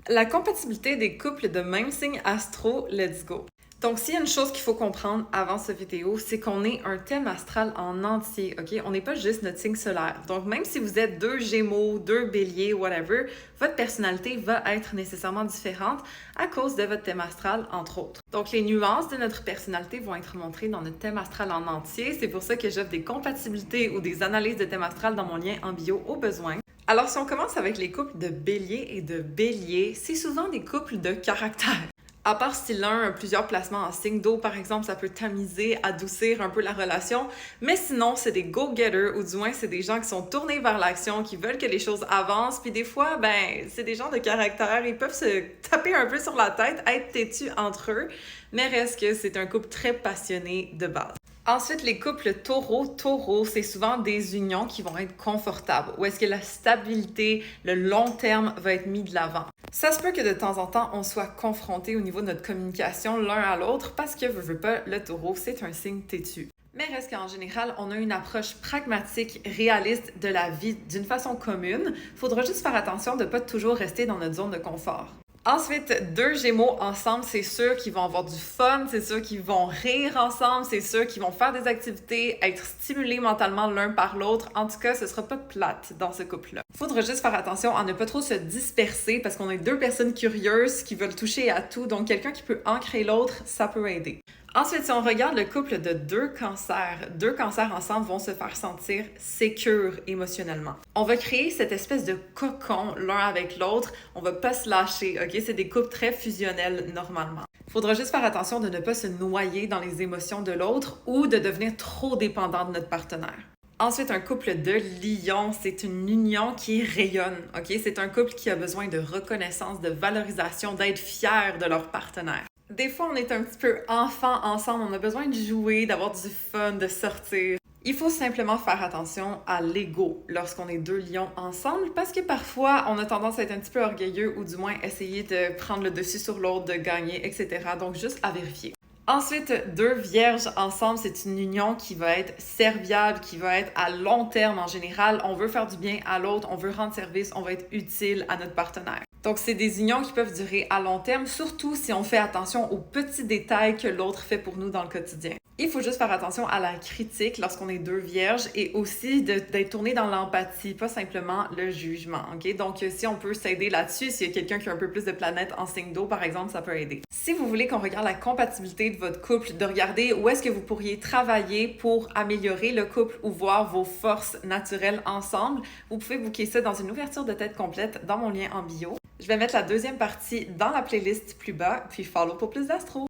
La compatibilité des couples de même signe astro, let's go! Donc, s'il y a une chose qu'il faut comprendre avant cette vidéo, c'est qu'on est un thème astral en entier, OK? On n'est pas juste notre signe solaire. Donc, même si vous êtes deux Gémeaux, deux Béliers, whatever, votre personnalité va être nécessairement différente à cause de votre thème astral, entre autres. Donc, les nuances de notre personnalité vont être montrées dans notre thème astral en entier. C'est pour ça que j'offre des compatibilités ou des analyses de thème astral dans mon lien en bio au besoin. Alors, si on commence avec les couples de Bélier et de Bélier, c'est souvent des couples de caractère. À part si l'un a plusieurs placements en signe d'eau, par exemple, ça peut tamiser, adoucir un peu la relation. Mais sinon, c'est des go-getters, ou du moins, c'est des gens qui sont tournés vers l'action, qui veulent que les choses avancent. Puis des fois, c'est des gens de caractère, ils peuvent se taper un peu sur la tête, être têtus entre eux. Mais reste que c'est un couple très passionné de base. Ensuite, les couples taureau-taureau, c'est souvent des unions qui vont être confortables, où est-ce que la stabilité, le long terme va être mis de l'avant. Ça se peut que de temps en temps, on soit confronté au niveau de notre communication l'un à l'autre parce que, veux pas, le taureau, c'est un signe têtu. Mais reste qu'en général, on a une approche pragmatique, réaliste de la vie d'une façon commune. Faudra juste faire attention de ne pas toujours rester dans notre zone de confort. Ensuite, deux Gémeaux ensemble, c'est sûr qu'ils vont avoir du fun, c'est sûr qu'ils vont rire ensemble, c'est sûr qu'ils vont faire des activités, être stimulés mentalement l'un par l'autre. En tout cas, ce sera pas plate dans ce couple-là. Faudra juste faire attention à ne pas trop se disperser parce qu'on est deux personnes curieuses qui veulent toucher à tout, donc quelqu'un qui peut ancrer l'autre, ça peut aider. Ensuite, si on regarde le couple de deux cancers ensemble vont se faire sentir sécures émotionnellement. On va créer cette espèce de cocon l'un avec l'autre. On va pas se lâcher, OK? C'est des couples très fusionnels normalement. Faudra juste faire attention de ne pas se noyer dans les émotions de l'autre ou de devenir trop dépendant de notre partenaire. Ensuite, un couple de lions, c'est une union qui rayonne, OK? C'est un couple qui a besoin de reconnaissance, de valorisation, d'être fier de leur partenaire. Des fois, on est un petit peu enfant ensemble, on a besoin de jouer, d'avoir du fun, de sortir. Il faut simplement faire attention à l'ego lorsqu'on est deux lions ensemble parce que parfois, on a tendance à être un petit peu orgueilleux ou du moins essayer de prendre le dessus sur l'autre, de gagner, etc. Donc, juste à vérifier. Ensuite, deux vierges ensemble, c'est une union qui va être serviable, qui va être à long terme en général. On veut faire du bien à l'autre, on veut rendre service, on va être utile à notre partenaire. Donc, c'est des unions qui peuvent durer à long terme, surtout si on fait attention aux petits détails que l'autre fait pour nous dans le quotidien. Il faut juste faire attention à la critique lorsqu'on est deux vierges et aussi d'être tourné dans l'empathie, pas simplement le jugement, OK? Donc, si on peut s'aider là-dessus, s'il y a quelqu'un qui a un peu plus de planètes en signe d'eau, par exemple, ça peut aider. Si vous voulez qu'on regarde la compatibilité de votre couple, de regarder où est-ce que vous pourriez travailler pour améliorer le couple ou voir vos forces naturelles ensemble, vous pouvez booker ça dans une ouverture de tête complète dans mon lien en bio. Je vais mettre la deuxième partie dans la playlist plus bas, puis follow pour plus d'astro.